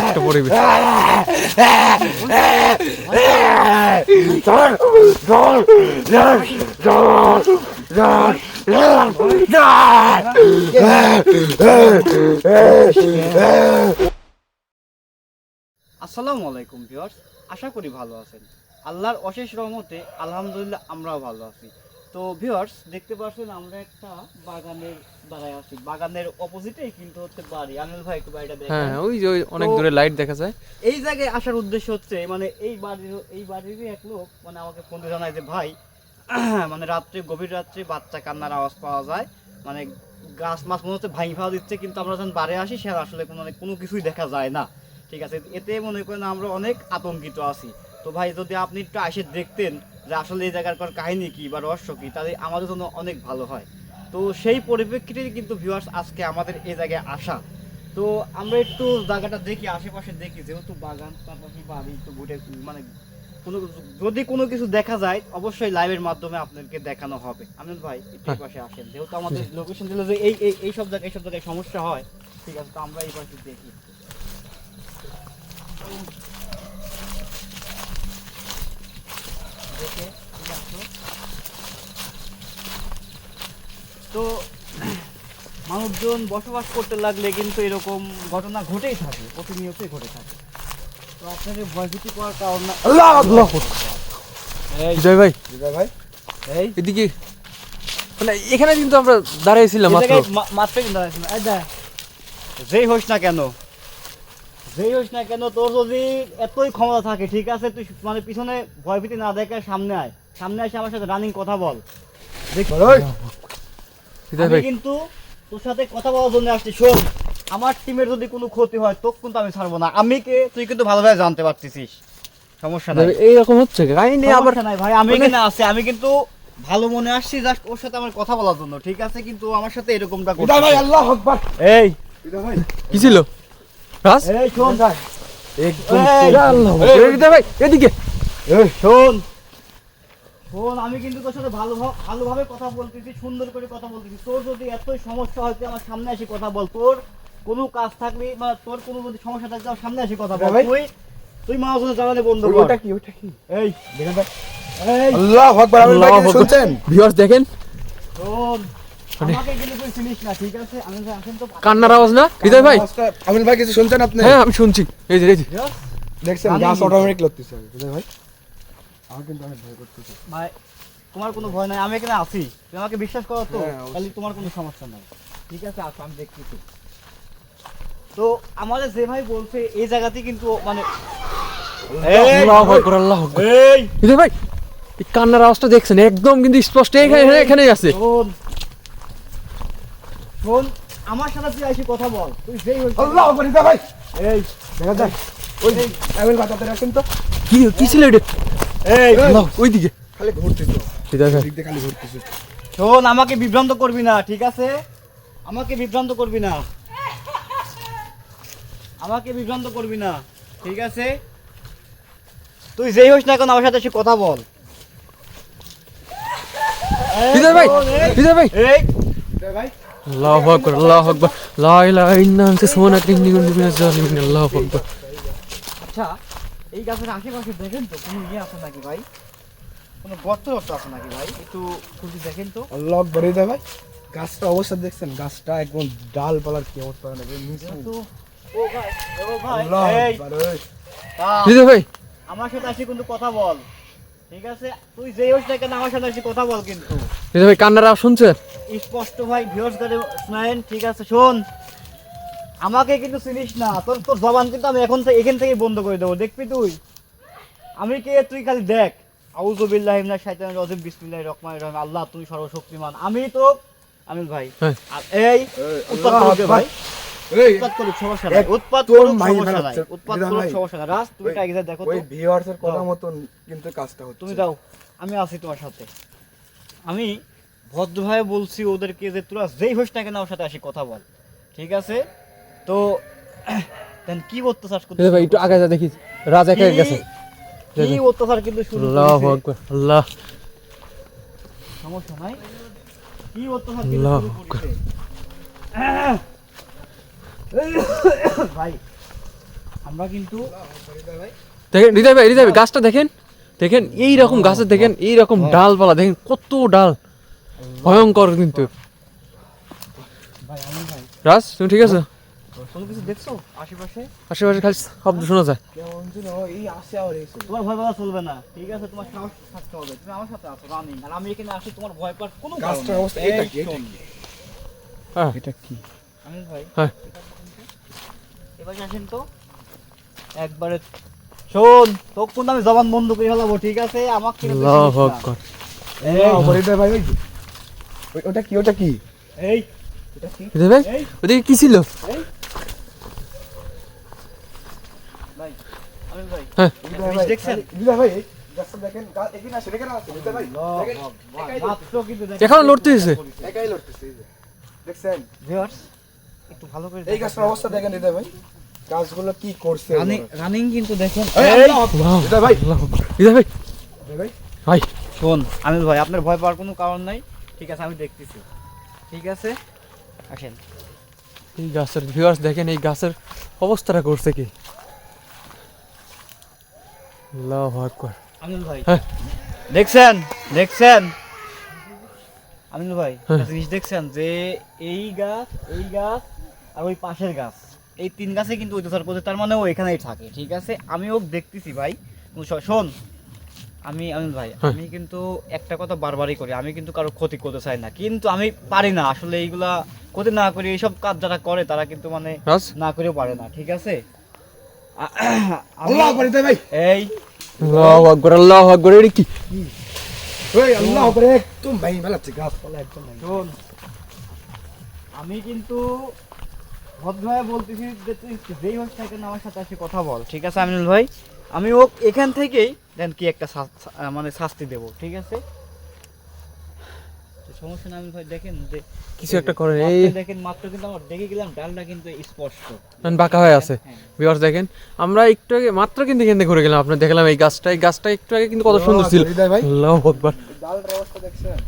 একটা পরিবেশ। আসসালামু আলাইকুম ভিউয়ার্স, আশা করি ভালো আছেন। আল্লাহর অশেষ রহমতে আলহামদুলিল্লাহ আমরাও ভালো আছি। তো ভিউয়ার্স, দেখতে পাচ্ছেন আমরা একটা বাগানের দাঁড়ায় আছি। বাগানের অপোজিটেই কিন্তু হচ্ছে বাড়ি। আনিল ভাই একটু বাড়িটা দেখেন। হ্যাঁ, ওই যে অনেক দূরে লাইট দেখা যায়। এই জায়গায় আসার উদ্দেশ্য হচ্ছে মানে এই বাড়িরই এক লোক মানে আমাকে ফোন দিয়ে জানায় যে ভাই মানে গভীর রাত্রে বাচ্চা কান্নার আওয়াজ পাওয়া যায়, মানে গাছ মাছ মনে হচ্ছে ভাঙি ফাওয়া দিচ্ছে, কিন্তু আমরা যখন বাড়ি আসি সে আসলে কোনো কিছুই দেখা যায় না। ঠিক আছে, এতে মনে করেন আমরা অনেক আতঙ্কিত আছি। তো ভাই যদি আপনি একটু এসে দেখতেন যে আসলে এই জায়গার কাহিনী কি বা রহস্য কি, তাহলে আমাদের জন্য অনেক ভালো হয়। তো সেই পরিপ্রেক্ষিতে কিন্তু ভিউয়ার্স আজকে আমাদের এই জায়গায় আসা। তো আমরা একটু জায়গাটা দেখি, আশেপাশে দেখি, যেহেতু বাগান পাশাপাশি বাড়ি, তো ঘুরে মানে যদি কোনো কিছু দেখা যায় অবশ্যই লাইভের মাধ্যমে আপনাদেরকে দেখানো হবে। আমিন ভাই একটু এই পাশে আসেন, যেহেতু আমাদের লোকেশন দিল যে এই সব জায়গায় সমস্যা হয়। ঠিক আছে, তো আমরা এই পাশে দেখি। তো মানুষজন বসবাস করতে লাগলে কিন্তু এরকম ঘটনা ঘটেই থাকে, প্রতিনিয়তই ঘটে থাকে। তো আপনাদের ভয়ভীতি করার কারণ না। বিজয় ভাই, এই এদিকে মানে এখানে কিন্তু আমরা দাঁড়িয়েছিলাম মাত্র। মাত্র কিন্তু দাঁড়াইছি না। এই দেখ, যেই হোস না কেন তোর যদি এতই ক্ষমতা থাকে, ঠিক আছে, তুই মানে পিছনে ভয়ভীতি না দেখে সামনে এসে আমার সাথে রানিং কথা বল। আমি কিন্তু তোর সাথে কথা বলার জন্য আসছি। শোন, আমার টিমের যদি কোনো ক্ষতি হয় তোকে কিন্তু আমি ছাড়বো না। তুই কিন্তু ভালোভাবে জানতে পারতেছিস, সমস্যা নাই। এইরকম হচ্ছে কাহিনী আবার নাই ভাই, আমি এখানে আছি, আমি কিন্তু ভালো মনে আসছি জাস্ট ওর সাথে আমার কথা বলার জন্য। ঠিক আছে, কিন্তু আমার সাথে এরকমটা করতে ভাই। আল্লাহু আকবার। এই ভাই কি ছিল রাজ? এই শোন ভাই, আল্লাহু আকবার। বিজয় ভাই এদিকে শোন, আমি কিন্তু তোর সাথে ভালোভাবে কথা বলতেছি, সুন্দর করে কথা বলতেছি। তোর যদি এতই সমস্যা হয় তুই আমার সামনে এসে কথা বল। তোর কোনো কাজ থাকলে বা তোর কোনো যদি সমস্যা থাকলে আমার সামনে এসে কথা বল। তুই মহাজনের জ্বালানি বন্ধ কর। ওটা কি এই দেখেন ভাই, আল্লাহু আকবার। আপনি ভাই কিছু শুনছেন? ভিউয়ার্স দেখেন, শোন, আমাকে কিন্তু তুই চিনিস না, ঠিক আছে? আমি আসেন তো কান্নার আওয়াজ না বিজয় ভাই? আমিন ভাই কিছু শুনছেন আপনি? হ্যাঁ আমি শুনছি। এই যে দেখছেন গাছ অটোমেটিক লড়তেছে। বুঝলেন ভাই, আমার কিন্তু অনেক ভয় করতেছে ভাই। তোমার কোনো ভয় নাই, আমি এখানে আছি, তুমি আমাকে বিশ্বাস করো তো, হ্যাঁ, তাহলে তোমার কোনো সমস্যা নাই। ঠিক আছে, আসো, আমি দেখতেছি। তো আমাদের যে ভাই বলছে এই জায়গাতে কিন্তু মানে আল্লাহু আকবার, আল্লাহু আকবার। এই বিজয় ভাই এই কান্নার আওয়াজটা দেখছেন একদম কিন্তু স্পষ্ট, এখানেই আছে। শোন, আমার সাথে তুই এসে কথা বল। তুই যেই আল্লাহু আকবার। দিদা ভাই এই দেখা যায় ওই আমিন ভাই তাতে রাখেন তো। কি ছিল এটা? এই আল্লাহ, ওইদিকে খালি ঘুরতেছে, বিজয় ভাই। দিক দিয়ে খালি ঘুরতেছে। শোন, আমাকে বিভ্রান্ত করবি না, ঠিক আছে? আমাকে বিভ্রান্ত করবি না, ঠিক আছে? তুই যেই হোস না কেন আমার সাথে এসে কথা বল। বিজয় ভাই, বিজয় ভাই। এই দিদা ভাই আল্লাহু আকবার, আল্লাহু আকবার। লা ইলাহা ইল্লা আনতা সুবহানাকা ইন্নী কুনতু মিনাজ জালিমিন। আল্লাহু আকবার। আচ্ছা, এই গাছের আশেপাশে দেখেন তো কোনো ইয়ে আছে নাকি ভাই? কোনো গর্ত আছে নাকি ভাই? একটু খুঁজে দেখেন তো। আল্লাহু আকবার। দিদা ভাই গাছটা অবস্থা দেখছেন? গাছটা একদম ডালপালার কি অবস্থা নাকি নিচু। ও ভাই, আল্লাহু এই আকবার। বিজয় ভাই আমার সাথে এসে কিন্তু কথা বল, ঠিক আছে? তুই যেই হোস না কেন আমার সাথে এসে কথা বল কিন্তু বিজয় ভাই কান্নার আওয়াজ শুনছেন? স্পষ্ট ভাই, ভিউয়ার্স করে শুনেন, ঠিক আছে? শোন, আমাকে কিন্তু চিনিস না, তোর জবান কিন্তু আমি এখান থেকে বন্ধ করে দেবো, দেখবি তুই আমি কে, তুই খালি দেখ। আউযু বিল্লাহি মিনাশ শাইতানির রাজিম, বিসমিল্লাহির রহমানির রহিম। আল্লাহ তুমি সর্বশক্তিমান। আমি তো আমিন ভাই। হ্যাঁ। আর এই উৎপাত করবে ভাই, এই উৎপাত করুক, সমস্যা নাই, উৎপাত তোর করুক, মাইর সমস্যা নাই, বানাচ্ছে। উৎপাত দিদা করুক, ভাই, সমস্যা নাই। রাজ, তুমি কাগজে দেখো তো। ওই ভিউয়ার্সের কথা মতন কিন্তু কাজটা হচ্ছে। তুমি দাও, আমি আছি তোমার সাথে। আমি ভদ্রভাবে বলছি ওদেরকে যে তোরা যেই হোস না কেন আমার সাথে আসি কথা বল, ঠিক আছে? তো দেন কি অত্যাচার করতে, বিজয় ভাই একটু আগে যা দেখি, রাজ একা গেছে। কি অত্যাচার কিন্তু শুরু আল্লাহু করেছে। আকবার, আল্লাহ। সমস্যা নাই, কি অত্যাচার কিন্তু আল্লাহু শুরু আকবার। করেছে। ভাই আমরা কিন্তু দেখেন হৃদয় ভাই গাছটা দেখেন, দেখেন এইরকম গাছের দেখেন এইরকম ডালপালা দেখেন কত ডাল, ভয়ঙ্কর কিন্তু। ভাই আমি ভাই রাজ তুমি ঠিক আছে? কোনো কিছু দেখছো আশেপাশে? আশেপাশে খালি শব্দ শোনা যায়। কেমন যেন এই আসে আর এসে তোমার ভয় পাওয়া চলবে না, ঠিক আছে? তোমার সাহস থাকতে হবে, তুমি আমার সাথে আছো রানিং, আর আমি এখানে আসি তোমার ভয় পাওয়ার কোনো কারণ গাছটার নেই। অবস্থা এই এটা কি, এটা শোন, কি? হ্যাঁ এটা কি? আমির ভাই হ্যাঁ। এবার আসেন তো একবারে। শোন, তোকে কিন্তু আমি জবান বন্ধ করে ফেলাবো, ঠিক আছে? আমাকে কিন্তু বেশি আল্লাহু বলিস না। আকবার। হৃদয় ভাই ওই যে। ওটা কি, ওটা কি? এই এটা কি? হৃদয় ভাই এই ওদিকে কি ছিল? এই ভাই আমির ভাই হ্যাঁ হৃদয় বিষ ভাই দেখছেন? হৃদয় ভাই এই গাছটা দেখেন, এখানে আসে, এখানে আসে হৃদয় ভাই দেখেন, মাত্র কিন্তু দেখেন, এখনো লড়তেছে। একাই লড়তেছে এই যে। দেখছেন ভিউয়ার্স একটু ভালো করে এই গাছটার অবস্থা দেখেন হৃদয় ভাই, গাছগুলো কি করছে রানিং কিন্তু দেখেন। হৃদয় ভাই, আল্লাহু আকবার। হৃদয় ভাই হৃদয় ভাই ভাই শোন আমির ভাই, আপনার ভয় পাওয়ার কোনো কারণ নাই, ঠিক আছে? আমি দেখতেছি, ঠিক আছে? আসেন। এই গাছের ভিউয়ার্স দেখেন এই গাছের অবস্থাটা করছে কি। আল্লাহু আকবার। আমিনুল ভাই হ্যাঁ। দেখছেন, দেখছেন আমিনুল ভাই হ্যাঁ। একটা জিনিস দেখছেন যে এই গাছ আর ওই পাশের গাছ, এই তিন গাছে কিন্তু অত্যাচার করছে, তার মানে ও এখানেই থাকে, ঠিক আছে? আমিও দেখতেছি ভাই। শোন আমিনুল ভাই, হ্যাঁ। আমি কিন্তু একটা কথা বারবারই করি, আমি কিন্তু কারো ক্ষতি করতে চাই না, কিন্তু আমি পারি না আসলে এইগুলা ক্ষতি না করি। এইসব কাজ যারা করে তারা কিন্তু মানে রাজ না করেও পারে না, ঠিক আছে? আল্লাহ আকবার হৃদয় ভাই, এই আল্লাহু আকবার আল্লাহু আকবার। এটা কি? ওই আল্লাহ আকবার, একদম ভাই মেলাচ্ছে গাছপালা একদম ভাই। শোন, আমি কিন্তু ভদ্রভাবে বলতেছি যে তুই যেই হোক না কেন আমার সাথে এসে কথা বল, ঠিক আছে আমিনুল ভাই? আমি ও এখান থেকেই দেন কি একটা মানে শাস্তি দেবো, ঠিক আছে? তো সমস্যা না আমিনুল ভাই, দেখেন যে কিছু একটা করেন। এই মাত্র দেখেন, মাত্র কিন্তু আমার দেখে গেলাম ডালটা কিন্তু স্পষ্ট বাঁকা হয়ে আছে। হ্যাঁ। ভিউয়ার্স দেখেন আমরা একটু আগে মাত্র কিন্তু এখান থেকে ঘুরে গেলাম, আপনার দেখলাম এই গাছটা একটু আগে কিন্তু কত সুন্দর ছিল। হৃদয় ভাই আল্লাহু আকবার। ডালটার অবস্থা দেখছেন?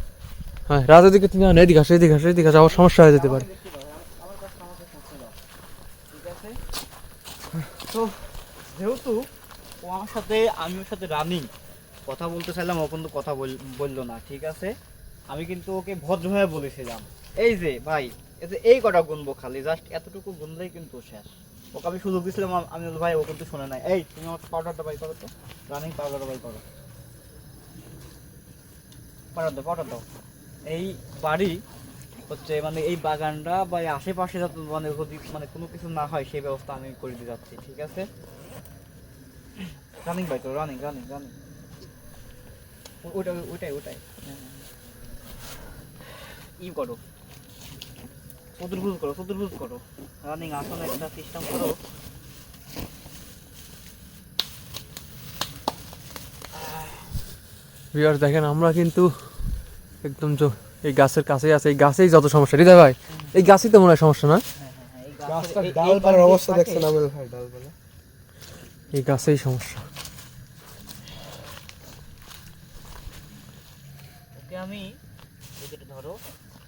হ্যাঁ রাজ ওদিকে তুমি আনো, এদিকে আসো এদিকে আসো এদিকে আসো, আবার সমস্যা হয়ে যেতে পারে। দেখতে পাবে, আমার কাছে আমাকে পৌঁছে দাও, ঠিক আছে? তো যেহেতু ও আমার সাথে, আমি ওর সাথে রানিং কথা বলতে চাইলাম, ও কিন্তু কথা বললো না, ঠিক আছে? আমি কিন্তু ওকে ভদ্রভাবে বলেছিলাম এই যে ভাই, এই যে এই কটা গুনবো, খালি জাস্ট এতটুকু গুনলেই কিন্তু শেষ। ওকে আমি সুযোগ দিয়েছিলাম, আমি বললাম, ভাই ও কিন্তু শোনে নাই। এই তুমি আমার পাউডারটা বাই করো তো, রানিং পাউডারটা বাই করো, পাউডার দাও। এই বাড়ি হচ্ছে মানে এই বাগানটা বা এই আশেপাশে যাতে মানে যদি মানে কোনো কিছু না হয় সেই ব্যবস্থা আমি করে দিয়ে যাচ্ছি, ঠিক আছে? রানিং বাই করো, রানিং রানিং রানিং, ওটাই ই করো, চতুর্ভুজ করো, রানিং আসলে একটা সিস্টেম করো। ভিউয়ার্স দেখেন আমরা কিন্তু একদম এই গাছের কাছেই আছে, এই গাছেই যত সমস্যা। হৃদয় ভাই এই গাছই তো মনে হয় সমস্যা না? হ্যাঁ, এই গাছটার এই ডালপালার গাছ অবস্থা থাকে। দেখছেন আমির ভাই, ডালপালা এই গাছেই সমস্যা। ওকে আমি এদিকে ধরো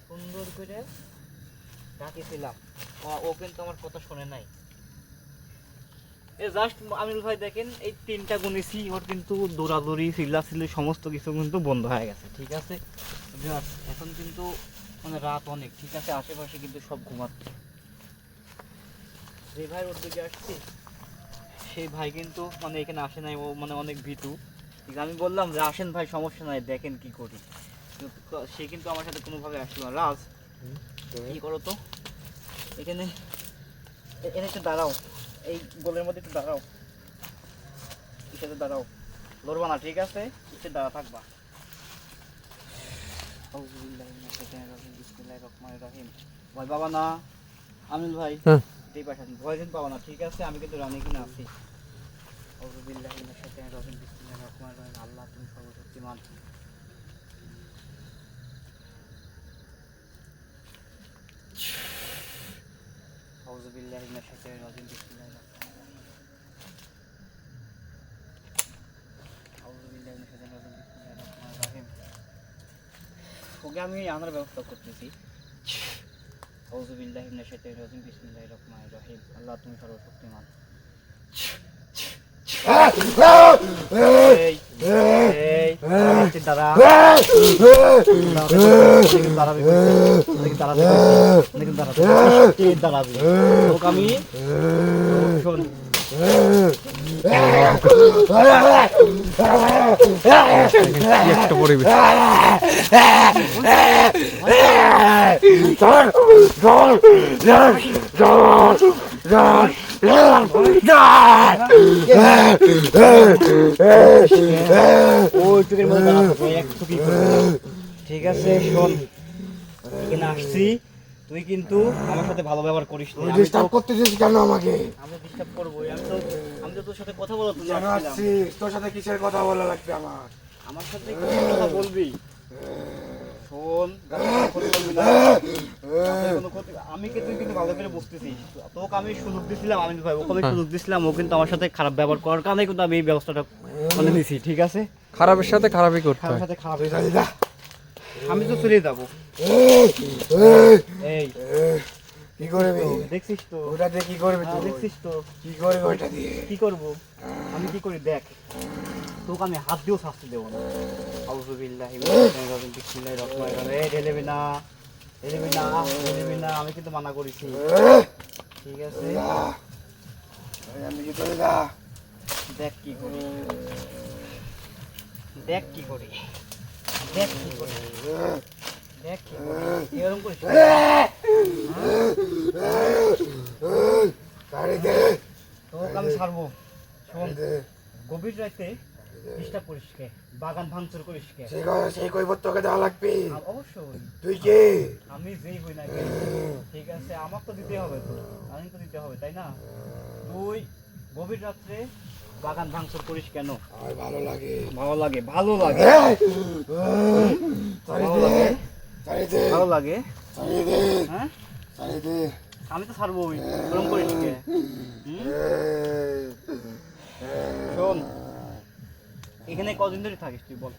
সুন্দর করে ডাকেছিলাম, ও কিন্তু আমার কথা শোনে নাই। জাস্ট আমির ভাই দেখেন এই তিনটা গুনেছি, ওর কিন্তু দৌড়াদৌড়ি চিল্লাচিল্লি সমস্ত কিছু কিন্তু বন্ধ হয়ে গেছে, ঠিক আছে? Viewers, এখন কিন্তু মানে রাত অনেক, ঠিক আছে? আশেপাশে কিন্তু সব ঘুমাচ্ছে। যে ভাই ওর দিকে আসছি সেই ভাই কিন্তু মানে এখানে আসে নাই, ও মানে অনেক ভীতু। ঠিক, আমি বললাম যে আসেন ভাই, সমস্যা নাই, দেখেন কি করি। সে কিন্তু আমার সাথে কোনোভাবে আসলো না। রাজ কি করো তো, এখানে এখানে একটু দাঁড়াও, এই গোলের মধ্যে একটু দাঁড়াও, ইসাতে দাঁড়াও, লড়বা না, ঠিক আছে? ইসে দাঁড়া থাকবা। ভয় পাবা না আমিন ভাই, হ্যাঁ। এই পাশে ভয় কিন্তু পাবা না, ঠিক আছে? আমি কিন্তু রানী কিনা আছি। আল্লাহ তুমি সর্বশক্তিমান। ওকে আমি আনার ব্যবস্থা করতেছি। আউযু বিল্লাহি মিনাশ শাইতানির রাজিম বিসমিল্লাহির রহমানির রহিম আল্লাহ তুমি সর্বশক্তিমান। এই এই আজকে দাঁড়া দাঁড়াবি দাঁড়াবি তোকে আমি শোন একটা পরিবেশ ওই টুকের মধ্যে দাঁড়াবো একটু কি ঠিক আছে শোন এখানে আসছি তুই কিন্তু আমার সাথে ভালো ব্যবহার করিস না। আমি ডিস্টার্ব করতেছিস কেন আমাকে? আমি ডিস্টার্ব করবো আমি তো তোর সাথে কথা বলতে কেন আসছিস? তোর সাথে কিসের কথা বলা লাগবে আমার? আমার সাথে কি কথা বলবি শোন আমি কি তুই কিন্তু ভালো করে বুঝতেছিস তোকে আমি সুযোগ দিছিলাম আমি ভাই ওকে আমি সুযোগ দিছিলাম ও কিন্তু আমার সাথে খারাপ ব্যবহার করার কারণে কিন্তু আমি এই ব্যবস্থাটা মানে নিছি ঠিক আছে খারাপের সাথে খারাপই করতে খারাপের হয় সাথে খারাপ হয়ে যাবে আমি তো চলে যাবো এই কি করবি? দেখছিস তো ওটা দিয়ে কি করবি তুই? দেখছিস তো কি করবি ওইটা দিয়ে? কি করবো আমি কি করি দেখ তোকে আমি হাত দিয়েও শাস্তি দেবো না। আউযু বিল্লাহি মিনাশ শাইতানির রাজিম বিসমিল্লাহির রহমানির রহিম এই ঢেলেবি না আমি কিন্তু মানা করেছি ঠিক আছে আমি কি করে যা? দেখ কি করি দেখ কি করি দেখ কি করি দেখ কি করি এরকম করিস না। গাড়ি দে, তোকে আমি ছাড়বো শোন গাড়ি দে। গভীর রাতে ডিস্টার্ব করিস কে বাগান ভাঙচুর করিস কে সেই কৈবত তোকে দেওয়া লাগবে। অবশ্যই তুই কে? আমি যেই হই না কেন, ঠিক আছে আমার তো দিতে হবে তো আমি তো দিতে হবে তাই না তুই গভীর রাত্রে বাগান ভাঙচুর করিস কেন? আমার ভালো লাগে। ভালো লাগে ভালো লাগে ছাড়ি ভালো দে, লাগে ছাড়ি দে, ভালো লাগে ছাড়ি দে, হ্যাঁ ছাড়ি দে। আমি তো ছাড়বোই গরম করিস কে শোন এখানে কদিন ধরে থাকিস তুই বল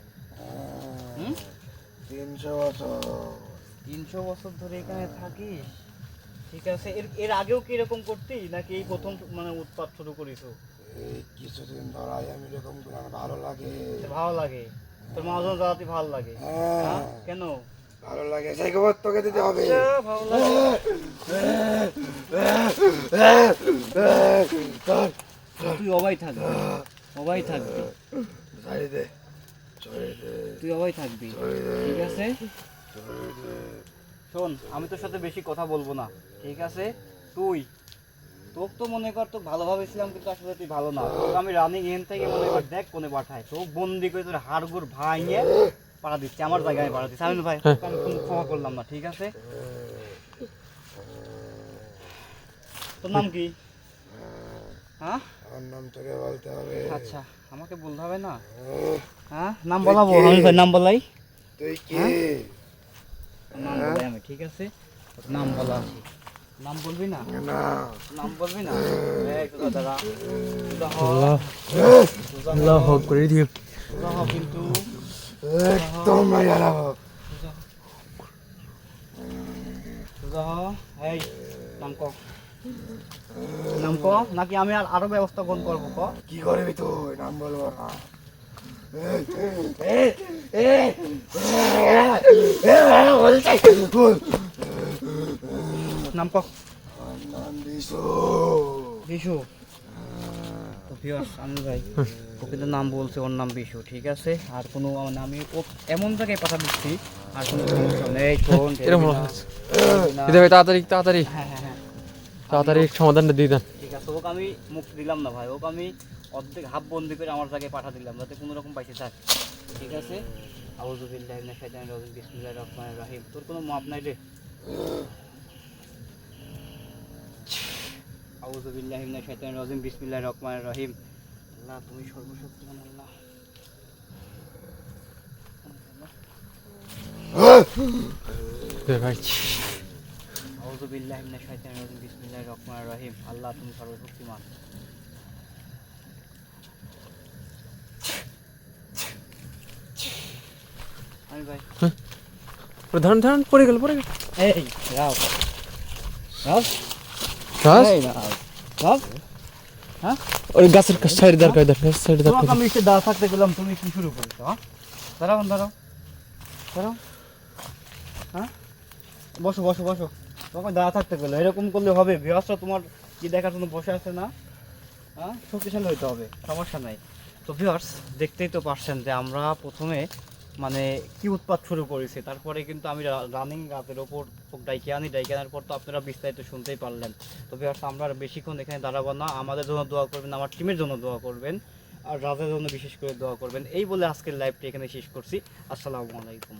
300 বছর। 300 বছর ধরে এখানে থাকিস ঠিক আছে এর আগেও কি এরকম করতি নাকি এই প্রথম মানে উৎপাত শুরু করিস? এই কিছুদিন ধরাই আমি এরকম করে আমার ভালো লাগে। ভালো লাগে তোর মাঝে যাওয়াতে ভালো লাগে হ্যাঁ, কেন ভালো লাগে। সেই খবর তোকে দিতে হবে। ভালো লাগে তুই অবাই থাকবি অবাই থাকবি ছাড়ি দে, ছাড়ি দে, তুই অবাই থাকবি ছাড়ি দে, ঠিক আছে ছাড়ি দে। শোন আমি তোর সাথে বেশি কথা বলবো না ঠিক আছে তোকে তো মনে কর তোকে ভালো ভাবেছিলাম কিন্তু আসলে তুই ভালো না তোকে আমি রানিং এন থেকে মনে কর দেখ কোনে পাঠায় তোকে বন্দি করে তোর হাড়গুড় ভাঙিয়ে পাঠা দিচ্ছে আমার জায়গায় পাঠা দিচ্ছে আমি ভাই তোকে আমি কোনো ক্ষমা করলাম না ঠিক আছে তোর নাম কি হ্যাঁ আমার নাম তোকে বলতে হবে। আচ্ছা আমাকে বলতে হবে না হ্যাঁ নাম বলাবো আমি ভাই নাম বলাই তুই কে? নাম বলাই আমি ঠিক আছে নাম বলা আছে নাম বলবি না না, নাম বলবি না এই তো দাদা সুজা হ আল্লাহ আল্লাহ হক করে দিয়ে সুজা হ কিন্তু একদম মাইয়া রাখো। সুজা হ এই নাম ক নাকি আমি আরো ব্যবস্থা কোন করবো ক কি করবি তুই? নাম বলবো না। নাম ক নাম বিশু। বিশু তো ভিউয়ার্স আমি ভাই ও কিন্তু নাম বলছে ওর নাম বিশু ঠিক আছে আর কোনো মানে আমি ও এমন জায়গায় পাঠা দিচ্ছি আর কোনো সমস্যা নেই ফোন এরকম দিদা ভাই তাড়াতাড়ি তাড়াতাড়ি হ্যাঁ হ্যাঁ হ্যাঁ তাড়াতাড়ি সমাধানটা দিয়ে দেন। ঠিক আছে ওকে আমি মুখ দিলাম না ভাই ওকে আমি অর্ধেক হাফ বন্দি করে আমার জায়গায় পাঠা দিলাম যাতে কোনো রকম পাইছে থাক ঠিক আছে আউযু বিল্লাহি মিনাশ শাইতানির রাজিম বিসমিল্লাহির রহমানির রহিম তোর কোনো মাপ নাই রে আউযু বিল্লাহি মিনাশ শাইতানির রাজিম বিসমিল্লাহির রহমানির রহিম আল্লাহ তুমি সর্বশক্তিমান আল্লাহ ভাই আউযু বিল্লাহি মিনাশ শাইতানির রাজিম বিসমিল্লাহির রহমানির রহিম আল্লাহ তুমি সর্বশক্তিমান আমি ভাই ধরুন ধরুন পড়ে গেল এই যাও রাজ রাজ এই না রাজ ওই গাছের সাইডে দাঁড় করে গাছের সাইডে দাঁড় তোমাকে করে আমি এসে দাঁড়া থাকতে গেলাম, তুমি কি শুরু করেছো? হ্যাঁ, দাঁড়াও দাঁড়াও দাঁড়াও, হ্যাঁ বসো বসো বসো, তোমাকে দাঁড়া থাকতে গেলো, এরকম করলে হবে? ভিউয়ার্সরা তোমার কি দেখার জন্য বসে আছে না? হ্যাঁ, শক্তিশালী হইতে হবে, সমস্যা নাই। তো ভিউয়ার্স দেখতেই তো পারছেন যে আমরা প্রথমে মানে কি উৎপাত শুরু করেছি, তারপরে কিন্তু আমি রানিং রাতের ওপর ডাইকে আনার পর তো আপনারা বিস্তারিত শুনতেই পারলেন। তো ভিউয়ার্স আমরা আর বেশিক্ষণ এখানে দাঁড়াবো না, আমাদের জন্য দোয়া করবেন, আমার টিমের জন্য দোয়া করবেন, আর রাজের জন্য বিশেষ করে দোয়া করবেন। এই বলে আজকের লাইভটি এখানে শেষ করছি। আসসালামু আলাইকুম।